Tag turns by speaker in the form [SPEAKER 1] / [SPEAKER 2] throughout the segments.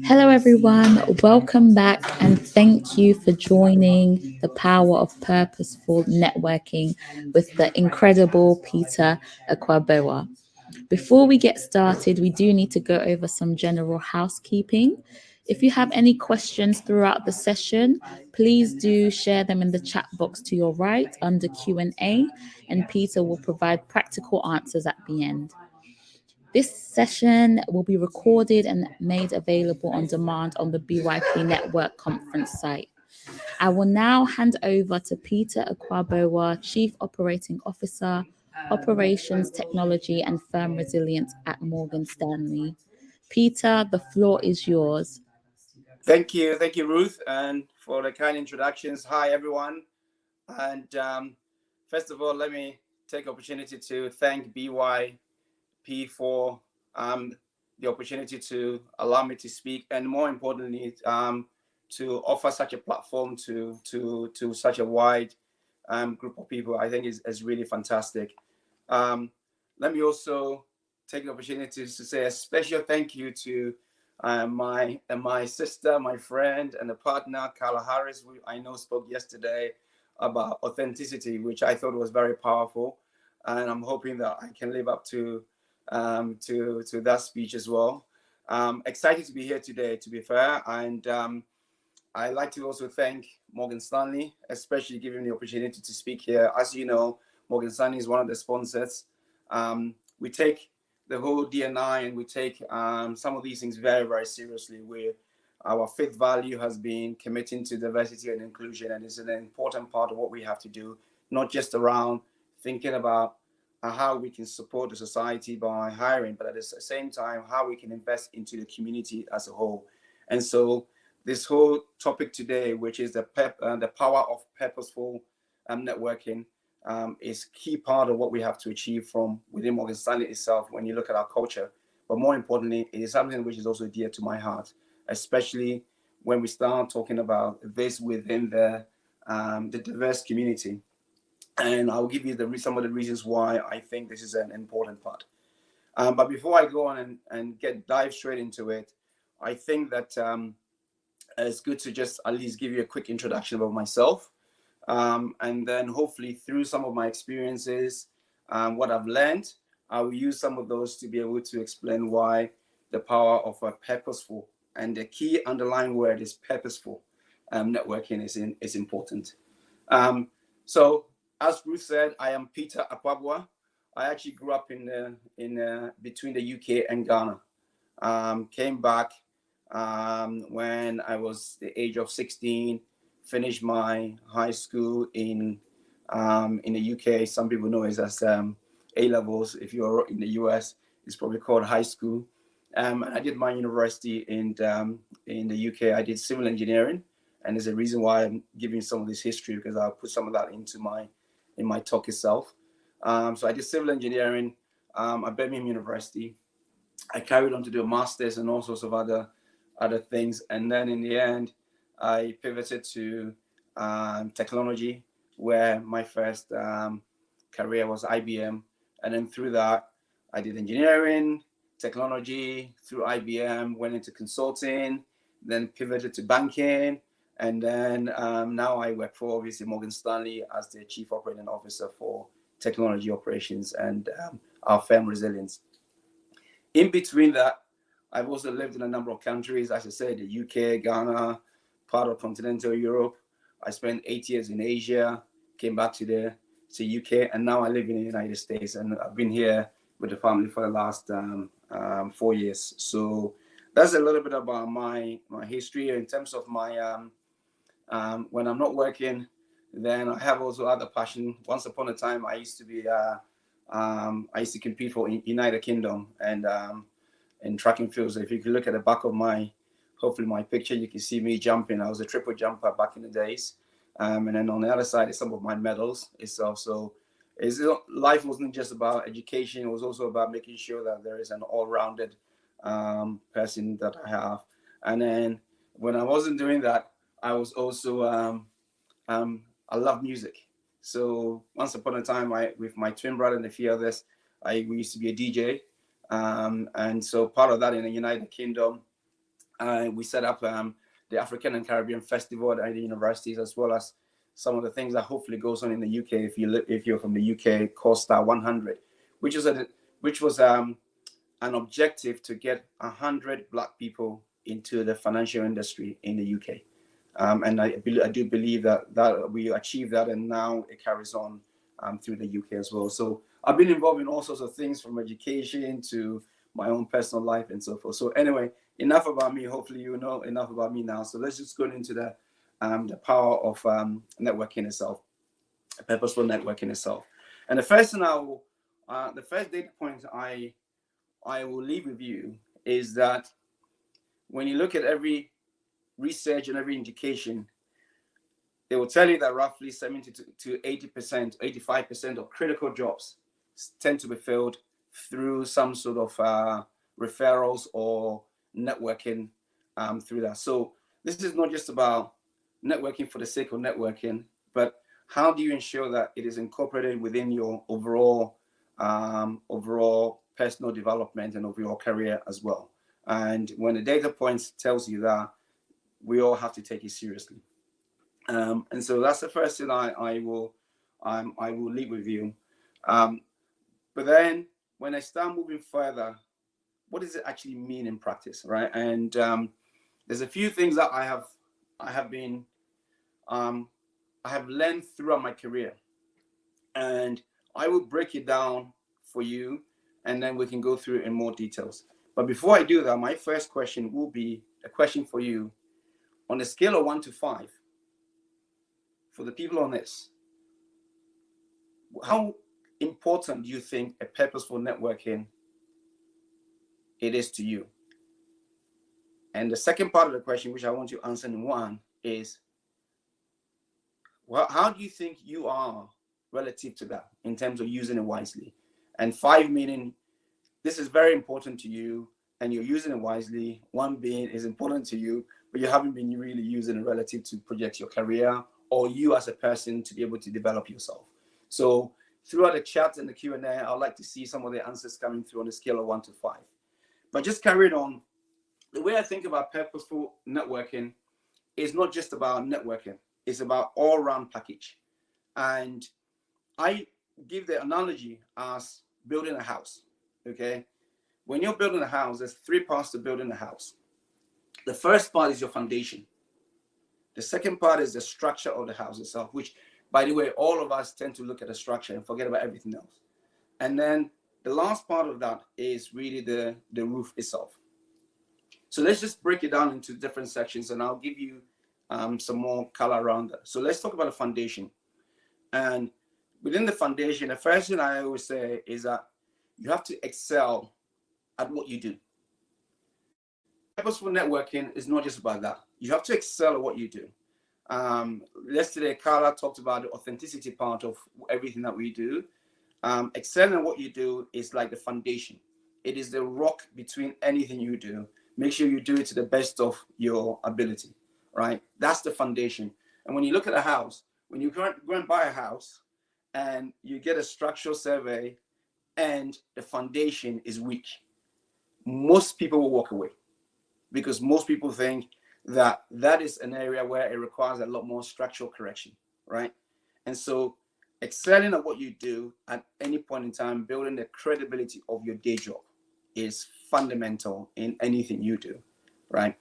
[SPEAKER 1] Hello, everyone. Welcome back, and thank you for joining the Power of Purposeful Networking with the incredible Peter Akwaboah. Before we get started, we do need to go over some general housekeeping. If you have any questions throughout the session, please do share them in the chat box to your right under Q&A, and Peter will provide practical answers at the end. This session will be recorded and made available on demand on the BYP Network conference site. I will now hand over to Peter Akwaboah, Chief Operating Officer, Operations Technology and Firm Resilience at Morgan Stanley. Peter, the floor is yours.
[SPEAKER 2] Thank you, Ruth, and for the kind introductions. Hi, everyone. And first of all, let me take opportunity to thank BYP for the opportunity to allow me to speak, and more importantly, to offer such a platform to such a wide group of people. I think is really fantastic. Let me also take the opportunity to say a special thank you to my sister, my friend, and a partner, Carla Harris, who I know spoke yesterday about authenticity, which I thought was very powerful, and I'm hoping that I can live up to that speech as well. Excited to be here today, to be fair, and I'd like to also thank Morgan Stanley, especially giving me the opportunity to speak here. As you know, Morgan Stanley is one of the sponsors. We take the whole DNI and we take some of these things very, very seriously. Our fifth value has been committing to diversity and inclusion, and it's an important part of what we have to do, not just around thinking about how we can support the society by hiring, but at the same time, how we can invest into the community as a whole. And so this whole topic today, which is the power of purposeful networking, is key part of what we have to achieve from within Morgan Stanley itself when you look at our culture. But more importantly, it is something which is also dear to my heart, especially when we start talking about this within the diverse community. And I'll give you some of the reasons why I think this is an important part. But before I go on and dive straight into it, I think that it's good to just at least give you a quick introduction about myself. And then hopefully through some of my experiences, what I've learned, I will use some of those to be able to explain why the power of a purposeful, and the key underlying word is purposeful, networking is important. So as Ruth said, I am Peter Akwaboah. I actually grew up in between the UK and Ghana. Came back when I was the age of 16. Finished my high school in the UK. Some people know it as A levels. If you're in the US, it's probably called high school. And I did my university in the UK. I did civil engineering, and there's a reason why I'm giving some of this history, because I'll put some of that in my talk itself. So I did civil engineering at Birmingham University. I carried on to do a master's and all sorts of other things, and then in the end, I pivoted to technology, where my first career was IBM. And then through that, I did engineering, technology, through IBM, went into consulting, then pivoted to banking. And then now I work for, obviously, Morgan Stanley as the Chief Operating Officer for Technology Operations and our firm Resilience. In between that, I've also lived in a number of countries, as I said, the UK, Ghana, part of continental Europe. I spent 8 years in Asia, came back to the UK, and now I live in the United States, and I've been here with the family for the last 4 years. So that's a little bit about my history. In terms of my when I'm not working, then I have also other passion. Once upon a time, I used to compete for United Kingdom and in track and field. So if you can look at the back of hopefully my picture, you can see me jumping. I was a triple jumper back in the days. And then on the other side is some of my medals itself. So life wasn't just about education. It was also about making sure that there is an all-rounded person that I have. And then when I wasn't doing that, I was also, I love music. So once upon a time, with my twin brother and a few others, we used to be a DJ. And so part of that in the United Kingdom, We set up the African and Caribbean Festival at the universities, as well as some of the things that hopefully goes on in the UK. If you're from the UK, called Star 100, which was an objective to get 100 Black people into the financial industry in the UK. And I do believe that we achieved that, and now it carries on through the UK as well. So I've been involved in all sorts of things, from education to my own personal life and so forth. So anyway, enough about me. Hopefully you know enough about me now. So let's just go into the power of networking itself, purposeful networking itself. And the first thing the first data point I will leave with you is that when you look at every research and every indication, they will tell you that roughly 70 to 80%, 85% of critical jobs tend to be filled through some sort of referrals or networking through that. So this is not just about networking for the sake of networking, but how do you ensure that it is incorporated within your overall personal development and overall career as well. And when the data points tells you that, we all have to take it seriously. And so that's the first thing I will leave with you. But then when I start moving further, what does it actually mean in practice, right? And there's a few things that I have learned throughout my career, and I will break it down for you, and then we can go through it in more details. But before I do that, my first question will be a question for you. On a scale of 1 to 5, for the people on this, how important do you think a purposeful networking it is to you? And the second part of the question, which I want you to answer in 1, is, well, how do you think you are relative to that in terms of using it wisely? And 5 meaning this is very important to you and you're using it wisely. 1 being is important to you, but you haven't been really using it relative to project your career or you as a person to be able to develop yourself. So throughout the chat and the Q&A, I'd like to see some of the answers coming through on a scale of 1 to 5. But just carrying on, the way I think about purposeful networking is not just about networking. It's about all-round package. And I give the analogy as building a house, okay? When you're building a house, there's 3 parts to building a house. The first part is your foundation. The second part is the structure of the house itself, which, by the way, all of us tend to look at the structure and forget about everything else. And then the last part of that is really the roof itself. So let's just break it down into different sections, and I'll give you some more color around that. So let's talk about the foundation. And within the foundation, the first thing I always say is that you have to excel at what you do. Purposeful networking is not just about that. You have to excel at what you do. Yesterday, Carla talked about the authenticity part of everything that we do. Excelling at what you do is like the foundation. It is the rock between anything you do. Make sure you do it to the best of your ability, right? That's the foundation. And when you look at a house, when you go and buy a house and you get a structural survey and the foundation is weak, most people will walk away, because most people think that that is an area where it requires a lot more structural correction, right? And so excelling at what you do at any point in time, building the credibility of your day job is fundamental in anything you do, right?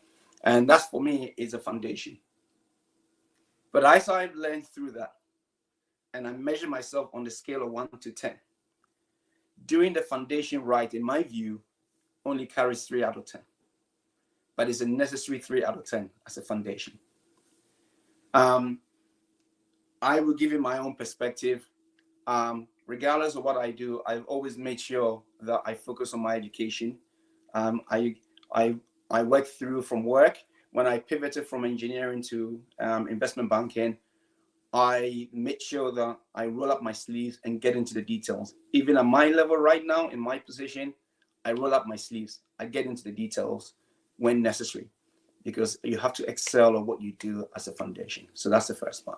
[SPEAKER 2] And that's, for me, is a foundation. But as I've learned through that, and I measure myself on the scale of 1 to 10, doing the foundation right, in my view, only carries 3 out of 10. But it's a necessary 3 out of 10 as a foundation. I will give you my own perspective. Regardless of what I do, I've always made sure that I focus on my education. I work through from work. When I pivoted from engineering to investment banking, I made sure that I roll up my sleeves and get into the details. Even at my level right now, in my position, I roll up my sleeves. I get into the details when necessary, because you have to excel at what you do as a foundation. So that's the first part.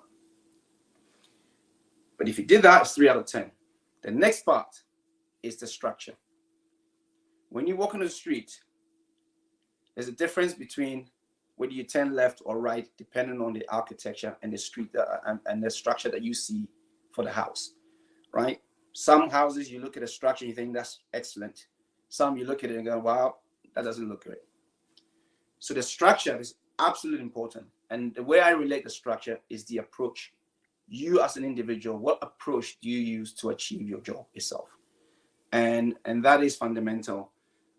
[SPEAKER 2] But if you did that, it's 3 out of 10. The next part is the structure. When you walk on the street, There's a difference between whether you turn left or right, depending on the architecture and the street and the structure that you see for the house, right? Some houses, you look at the structure, you think that's excellent. Some you look at it and go, wow, that doesn't look great. So the structure is absolutely important. And the way I relate the structure is the approach. You as an individual, what approach do you use to achieve your job itself? And that is fundamental.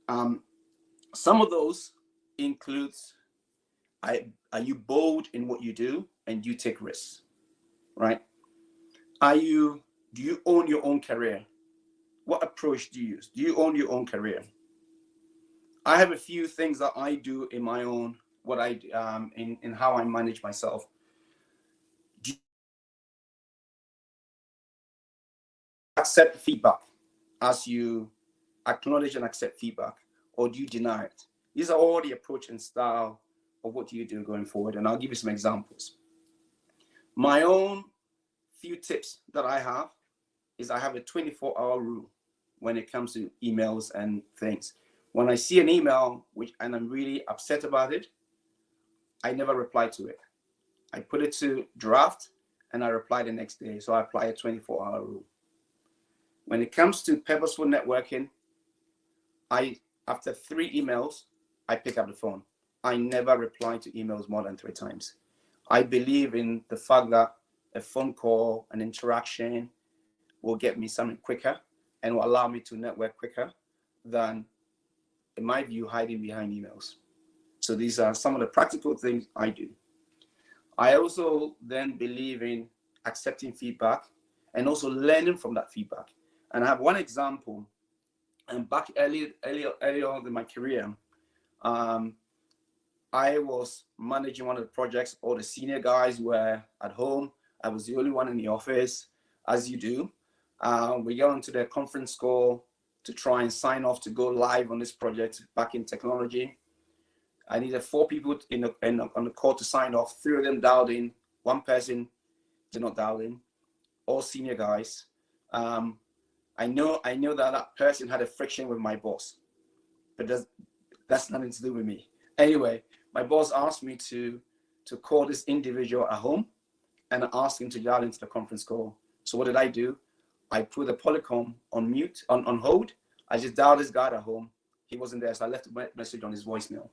[SPEAKER 2] Some of those includes, are you bold in what you do and you take risks, right? Do you own your own career? What approach do you use? Do you own your own career? I have a few things that I do in my own, in how I manage myself. Do you accept feedback as you acknowledge and accept feedback, or do you deny it? These are all the approach and style of what you do going forward. And I'll give you some examples. My own few tips that I have is I have a 24-hour rule when it comes to emails and things. When I see an email and I'm really upset about it, I never reply to it. I put it to draft and I reply the next day. So I apply a 24-hour rule. When it comes to purposeful networking, after 3 emails, I pick up the phone. I never reply to emails more than 3 times. I believe in the fact that a phone call, an interaction will get me something quicker and will allow me to network quicker than, in my view, hiding behind emails. So these are some of the practical things I do. I also then believe in accepting feedback and also learning from that feedback. And I have one example. And back early on in my career, I was managing one of the projects. All the senior guys were at home. I was the only one in the office, as you do. We got onto the conference call to try and sign off to go live on this project back in technology. I needed 4 people on the call to sign off. 3 of them dialed in. 1 person did not dial in. All senior guys. I know that person had a friction with my boss, but that's nothing to do with me. Anyway, my boss asked me to call this individual at home and asked him to dial into the conference call. So what did I do? I put the Polycom on mute, on hold. I just dialed this guy at home. He wasn't there, so I left a message on his voicemail.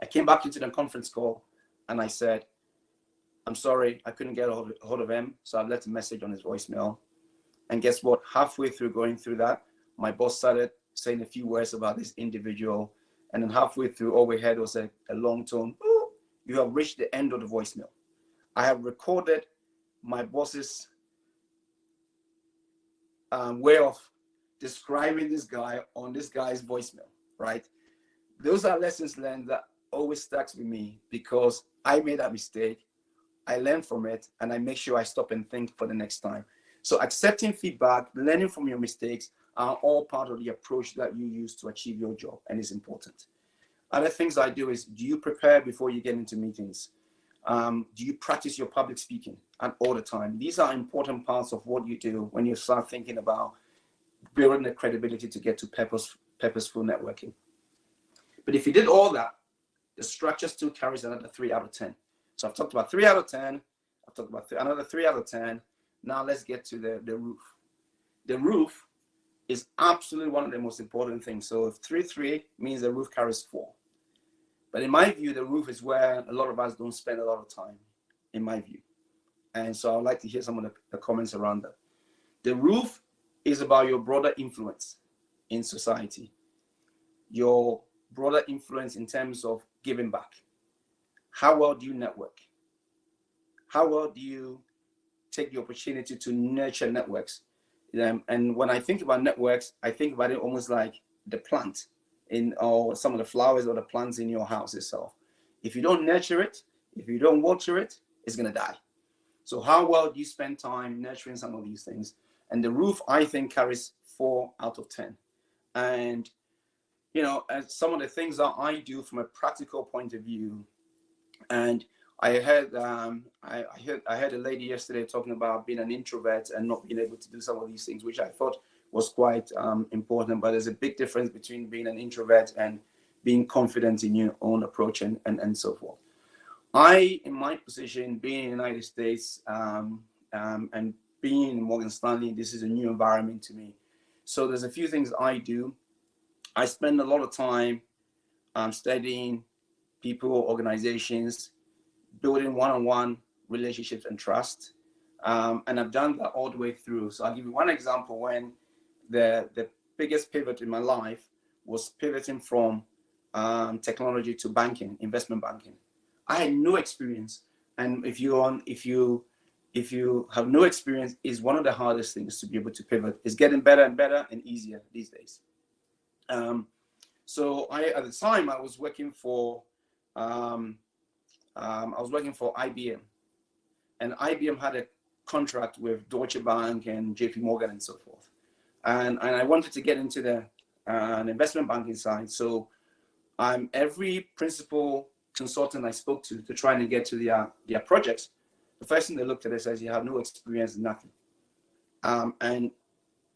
[SPEAKER 2] I came back into the conference call and I said, I'm sorry, I couldn't get a hold of him, so I left a message on his voicemail. And guess what? Halfway through going through that, my boss started saying a few words about this individual. And then halfway through, all we heard was a long tone, "Ooh, you have reached the end of the voicemail." I have recorded my boss's way of describing this guy on this guy's voicemail, right? Those are lessons learned that always sticks with me because I made that mistake. I learned from it and I make sure I stop and think for the next time. So accepting feedback, learning from your mistakes are all part of the approach that you use to achieve your job, and it's important. Other things I do is, do you prepare before you get into meetings? Do you practice your public speaking all the time? These are important parts of what you do when you start thinking about building the credibility to get to purposeful networking. But if you did all that, the structure still carries another 3 out of 10. So I've talked about 3 out of 10. I've talked about another 3 out of 10. Now let's get to the roof. The roof is absolutely one of the most important things. So if 3-3 means the roof carries 4. But in my view, the roof is where a lot of us don't spend a lot of time, in my view. And so I'd like to hear some of the comments around that. The roof is about your broader influence in society. Your broader influence in terms of giving back. How well do you network? How well do you take the opportunity to nurture networks? And when I think about networks, I think about it almost like the plant or some of the flowers or the plants in your house itself. If you don't nurture it, if you don't water it, it's going to die. So how well do you spend time nurturing some of these things? And the roof, I think, carries 4 out of 10. And, you know, as some of the things that I do from a practical point of view, and I heard a lady yesterday talking about being an introvert and not being able to do some of these things, which I thought was quite important. But there's a big difference between being an introvert and being confident in your own approach and so forth. I, in my position, being in the United States and being in Morgan Stanley, this is a new environment to me. So there's a few things I do. I spend a lot of time studying people, organizations, building one-on-one relationships and trust. And I've done that all the way through. So I'll give you one example. When the biggest pivot in my life was pivoting from technology to banking, investment banking. I had no experience, and if you have no experience, is one of the hardest things to be able to pivot. It's getting better and better and easier these days. So at the time I was working for IBM, and IBM had a contract with Deutsche Bank and JP Morgan and so forth, and I wanted to get into the investment banking side. So every principal consultant I spoke to try and get to their projects, the first thing they looked at is says you have no experience, nothing, and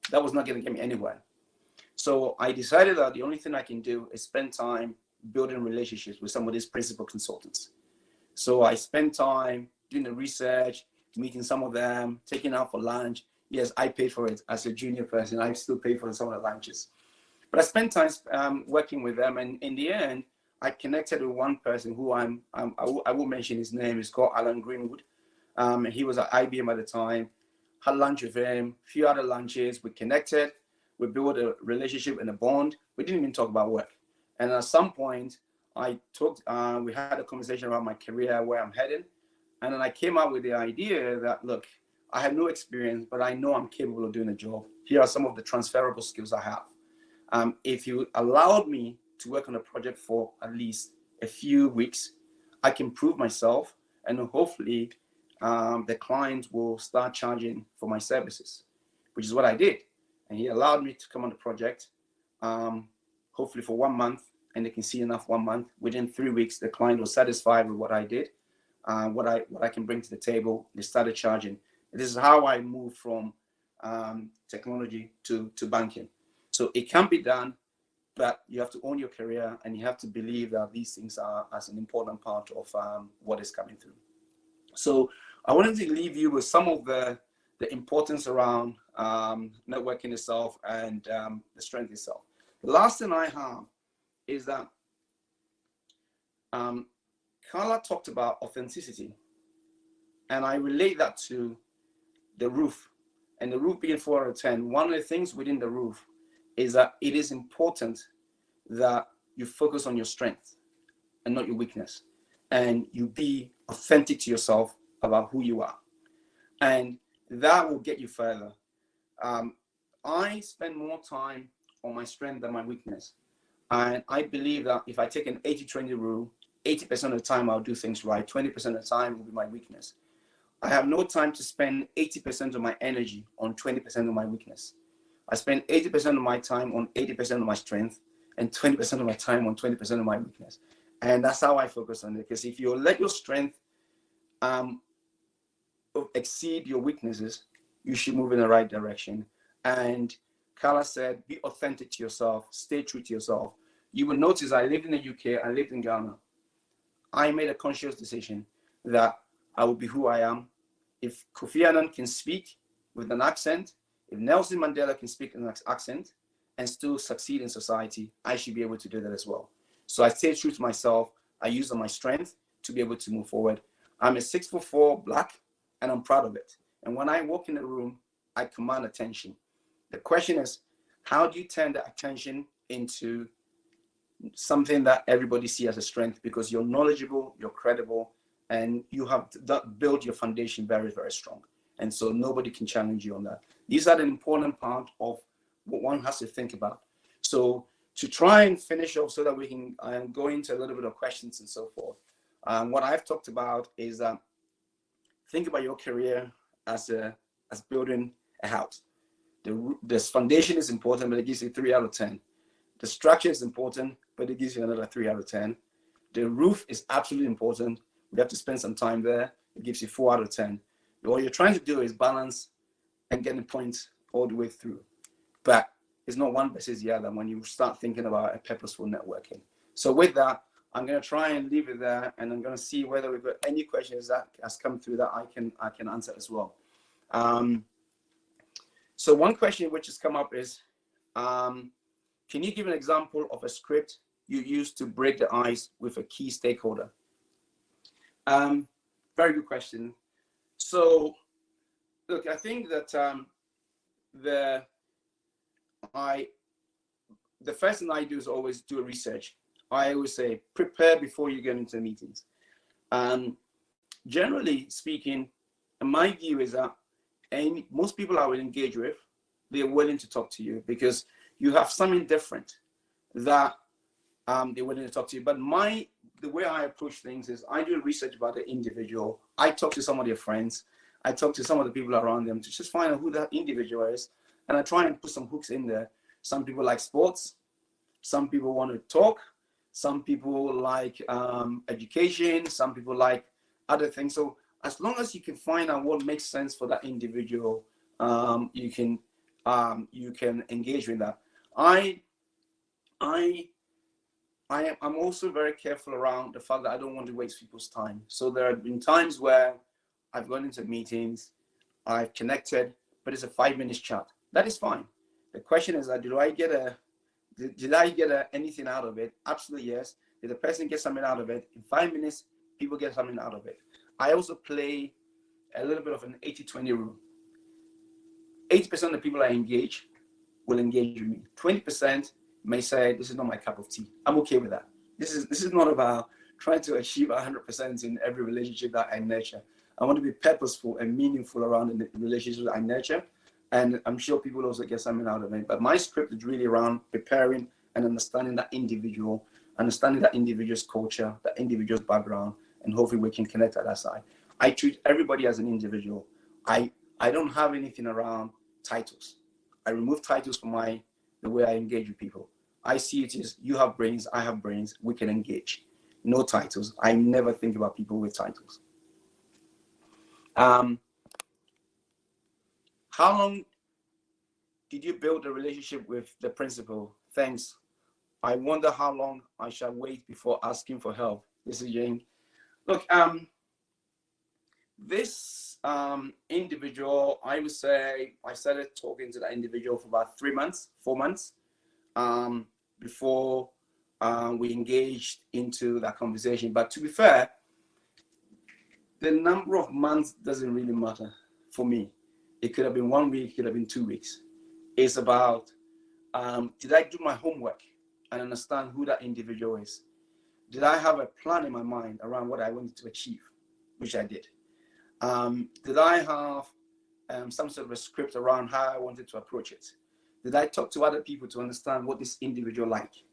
[SPEAKER 2] that was not going to get me anywhere. So I decided that the only thing I can do is spend time building relationships with some of these principal consultants. So I spent time doing the research, meeting some of them, taking out for lunch. Yes, I paid for it as a junior person. I still pay for some of the lunches. But I spent time working with them, and in the end, I connected with one person who I will mention his name. It's called Alan Greenwood. He was at IBM at the time. Had lunch with him, a few other lunches. We connected. We built a relationship and a bond. We didn't even talk about work. And at some point, we had a conversation about my career, where I'm heading. And then I came up with the idea that, look, I have no experience, but I know I'm capable of doing a job. Here are some of the transferable skills I have. If you allowed me to work on a project for at least a few weeks, I can prove myself, and hopefully the client will start charging for my services, which is what I did. And he allowed me to come on the project, hopefully for 1 month, and they can see enough 1 month. Within 3 weeks, the client was satisfied with what I did, what I can bring to the table. They started charging. This is how I moved from technology to banking. So it can be done, but you have to own your career, and you have to believe that these things are as an important part of what is coming through. So I wanted to leave you with some of the importance around networking itself and the strength itself. The last thing I have is that Carla talked about authenticity, and I relate that to the roof, and the roof being 4 out of 10. One of the things within the roof is that it is important that you focus on your strength and not your weakness, and you be authentic to yourself about who you are, and that will get you further. I spend more time on my strength than my weakness, and I believe that if I take an 80-20 rule, 80% of the time I'll do things right, 20% of the time will be my weakness. I have no time to spend 80% of my energy on 20% of my weakness. I spend 80% of my time on 80% of my strength, and 20% of my time on 20% of my weakness. And that's how I focus on it. Because if you let your strength exceed your weaknesses, you should move in the right direction. And Carla said, be authentic to yourself, stay true to yourself. You will notice I lived in the UK, I lived in Ghana. I made a conscious decision that I will be who I am. If Kofi Annan can speak with an accent, if Nelson Mandela can speak in an accent and still succeed in society, I should be able to do that as well. So I stay true to myself. I use my strength to be able to move forward. I'm a 6'4" Black, and I'm proud of it. And when I walk in the room, I command attention. The question is, how do you turn that attention into something that everybody sees as a strength? Because you're knowledgeable, you're credible, and you have built your foundation very, very strong. And so nobody can challenge you on that. These are the important part of what one has to think about. So to try and finish off so that we can go into a little bit of questions and so forth. What I've talked about is think about your career as building a house. The foundation is important, but it gives you 3 out of 10. The structure is important, but it gives you another 3 out of 10. The roof is absolutely important. We have to spend some time there. It gives you 4 out of 10. What you're trying to do is balance and get the points all the way through. But it's not one versus the other when you start thinking about a purposeful networking. So with that, I'm going to try and leave it there, and I'm going to see whether we've got any questions that has come through that I can answer as well. So one question which has come up is, can you give an example of a script you use to break the ice with a key stakeholder? Very good question. So look, I think that the first thing I do is always do a research. I always say, prepare before you get into meetings. Generally speaking, my view is that most people I will engage with, they're willing to talk to you because you have something different that they're willing to talk to you. But the way I approach things is I do research about the individual. I talk to some of their friends. I talk to some of the people around them to just find out who that individual is. And I try and put some hooks in there. Some people like sports. Some people want to talk. Some people like education. Some people like other things. So as long as you can find out what makes sense for that individual, you can engage with that. I'm also very careful around the fact that I don't want to waste people's time. So there have been times where I've gone into meetings, I've connected, but it's a 5-minute chat. That is fine. The question is that did I get anything out of it? Absolutely yes. Did the person get something out of it? In 5 minutes, people get something out of it. I also play a little bit of an 80-20 rule. 80% of the people I engage will engage with me. 20% may say, this is not my cup of tea. I'm okay with that. This is not about trying to achieve 100% in every relationship that I nurture. I want to be purposeful and meaningful around the relationships I nurture. And I'm sure people also get something out of it. But my script is really around preparing and understanding that individual, understanding that individual's culture, that individual's background, and hopefully we can connect at that side. I treat everybody as an individual. I don't have anything around titles. I remove titles from the way I engage with people. I see it as you have brains, I have brains, we can engage. No titles. I never think about people with titles. How long did you build a relationship with the principal? Thanks. I wonder how long I shall wait before asking for help. This is Jane. Look, this individual, I would say I started talking to that individual for about 4 months before we engaged into that conversation. But to be fair, the number of months doesn't really matter for me. It could have been 1 week, it could have been 2 weeks. It's about, did I do my homework and understand who that individual is? Did I have a plan in my mind around what I wanted to achieve, which I did? Did I have some sort of a script around how I wanted to approach it? Did I talk to other people to understand what this individual like,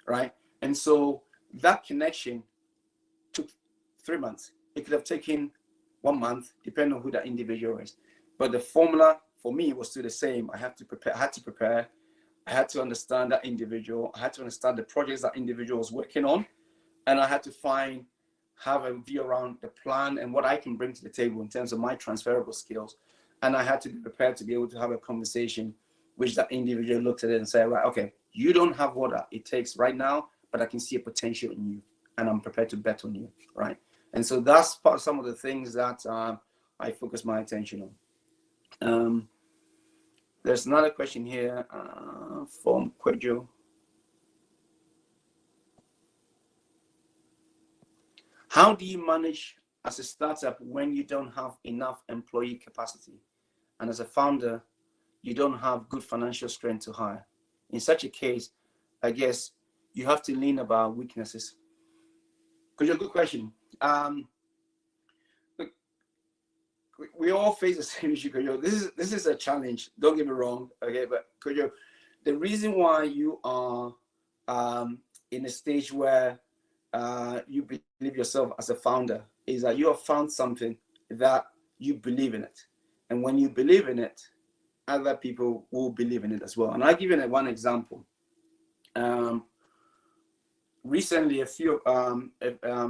[SPEAKER 2] right? And so that connection took 3 months. It could have taken 1 month, depending on who that individual is. But the formula for me was still the same. I had to prepare. I had to understand that individual. I had to understand the projects that individual was working on. And I had to have a view around the plan and what I can bring to the table in terms of my transferable skills. And I had to be prepared to be able to have a conversation which that individual looked at it and said, right, okay, you don't have what it takes right now, but I can see a potential in you and I'm prepared to bet on you, right? And so that's some of the things that I focus my attention on. There's another question here from Kwejo. How do you manage as a startup when you don't have enough employee capacity? And as a founder, you don't have good financial strength to hire. In such a case, I guess you have to lean about weaknesses. Kwejo, good question. Look, we all face the same issue, Kwejo. This is a challenge. Don't get me wrong, okay? But Kwejo, the reason why you are in a stage where you believe yourself as a founder is that you have found something that you believe in it. And when you believe in it, other people will believe in it as well. And I'll give you one example. Recently,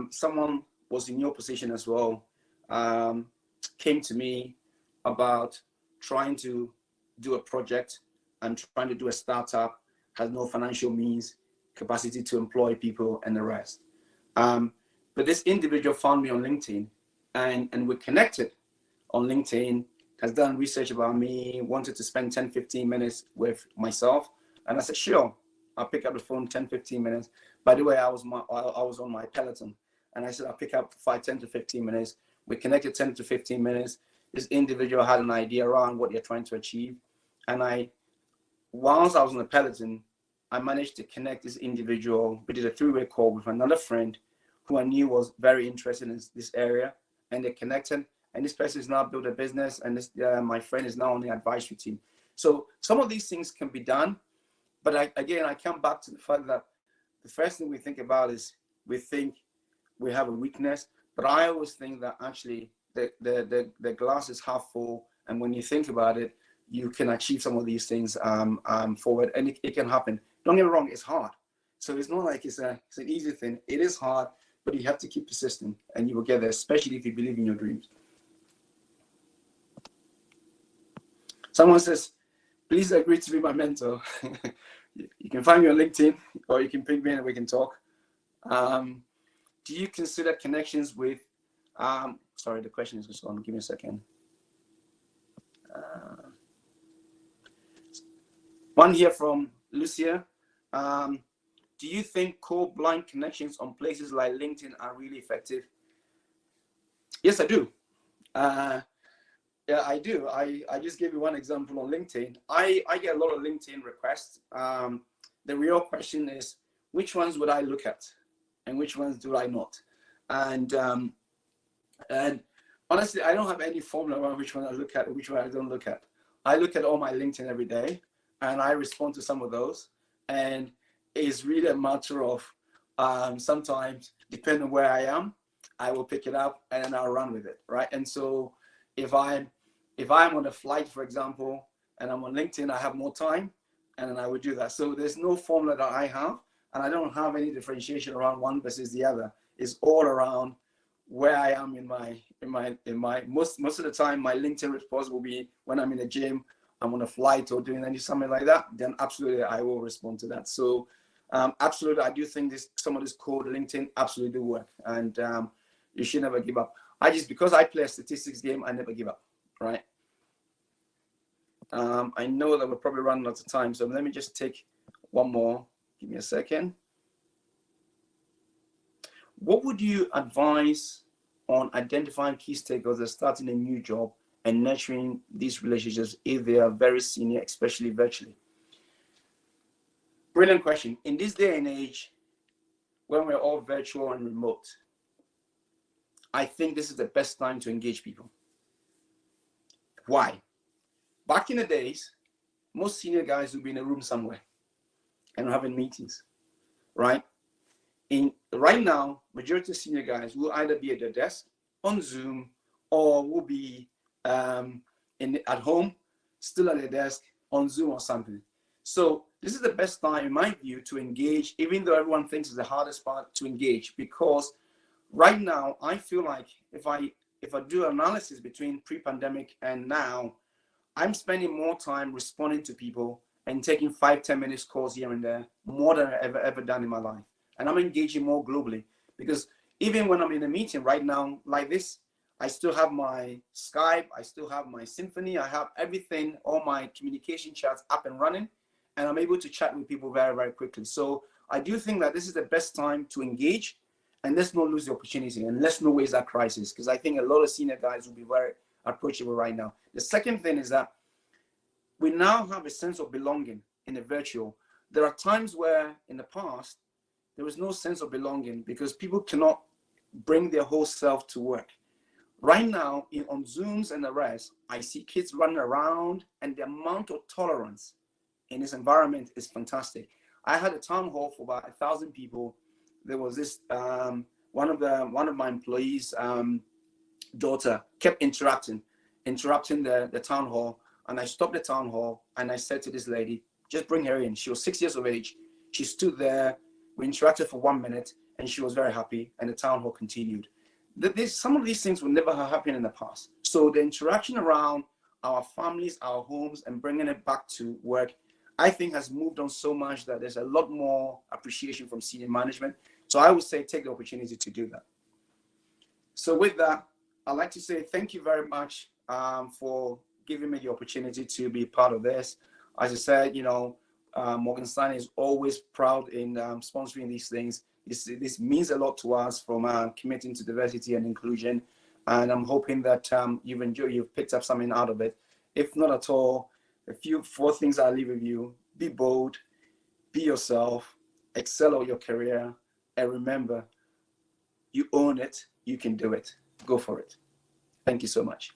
[SPEAKER 2] someone was in your position as well, came to me about trying to do a project and trying to do a startup, has no financial means, capacity to employ people and the rest. But this individual found me on LinkedIn, and we connected on LinkedIn, has done research about me, wanted to spend 10, 15 minutes with myself. And I said, sure, I'll pick up the phone 10, 15 minutes. By the way, I was on my Peloton, and I said, I'll pick up 10 to 15 minutes. We connected 10 to 15 minutes. This individual had an idea around what they're trying to achieve. And whilst I was on the Peloton, I managed to connect this individual. We did a three-way call with another friend who I knew was very interested in this area, and they connected. And this person has now built a business, and my friend is now on the advisory team. So some of these things can be done, but I come back to the fact that the first thing we think about is we think we have a weakness, but I always think that actually the glass is half full, and when you think about it, you can achieve some of these things forward, and it can happen. Don't get me wrong, it's hard. So it's not like it's an easy thing. It is hard, but you have to keep persisting, and you will get there, especially if you believe in your dreams. Someone says, please agree to be my mentor. You can find me on LinkedIn, or you can ping me and we can talk. Do you consider connections with, sorry, the question is just on, give me a second. One here from Lucia. Do you think cold blind connections on places like LinkedIn are really effective? Yes, I do. Yeah, I do. I just gave you one example on LinkedIn. I get a lot of LinkedIn requests. The real question is, which ones would I look at and which ones do I not? And honestly, I don't have any formula around which one I look at and which one I don't look at. I look at all my LinkedIn every day, and I respond to some of those. And it's really a matter of sometimes, depending on where I am, I will pick it up and then I'll run with it, right? And so if I'm on a flight, for example, and I'm on LinkedIn, I have more time, and then I would do that. So there's no formula that I have, and I don't have any differentiation around one versus the other. It's all around where I am in my most of the time. My LinkedIn response will be when I'm in the gym, I'm on a flight or doing something like that. Then absolutely I will respond to that. So absolutely, I do think some of this code LinkedIn absolutely do work, and you should never give up. Because I play a statistics game, I never give up, right? I know that we're probably running out of time, so let me just take one more. Give me a second. What would you advise on identifying key stakeholders starting a new job and nurturing these relationships if they are very senior, especially virtually? Brilliant question. In this day and age, when we're all virtual and remote, I think this is the best time to engage people. Why? Back in the days, most senior guys would be in a room somewhere and having meetings, right? Right now, majority of senior guys will either be at their desk on Zoom or will be at home, still at their desk on Zoom or something. So this is the best time, in my view, to engage, even though everyone thinks it's the hardest part to engage, because right now, I feel like if I do analysis between pre-pandemic and now, I'm spending more time responding to people and taking 5-10 minutes calls here and there, more than I've ever done in my life. And I'm engaging more globally, because even when I'm in a meeting right now like this, I still have my Skype, I still have my Symphony, I have everything, all my communication chats up and running, and I'm able to chat with people very, very quickly. So I do think that this is the best time to engage, and let's not lose the opportunity, and let's not waste that crisis, because I think a lot of senior guys will be very approachable right now. The second thing is that we now have a sense of belonging in the virtual. There are times where in the past, there was no sense of belonging because people cannot bring their whole self to work. Right now, on Zooms and the rest, I see kids running around, and the amount of tolerance in this environment is fantastic. I had a town hall for about 1,000 people. There was this, one of my employees' daughter kept interrupting the town hall, and I stopped the town hall and I said to this lady, just bring her in. She was 6 years of age. She stood there. We interacted for 1 minute, and she was very happy, and the town hall continued. Some of these things would never have happened in the past. So the interaction around our families, our homes, and bringing it back to work, I think has moved on so much that there's a lot more appreciation from senior management. So I would say take the opportunity to do that. So with that, I'd like to say thank you very much for giving me the opportunity to be part of this. As I said, Morgan Stanley is always proud in sponsoring these things. This means a lot to us from committing to diversity and inclusion. And I'm hoping that you've picked up something out of it. If not at all, four things I'll leave with you: be bold, be yourself, excel at your career, and remember, you own it, you can do it. Go for it. Thank you so much.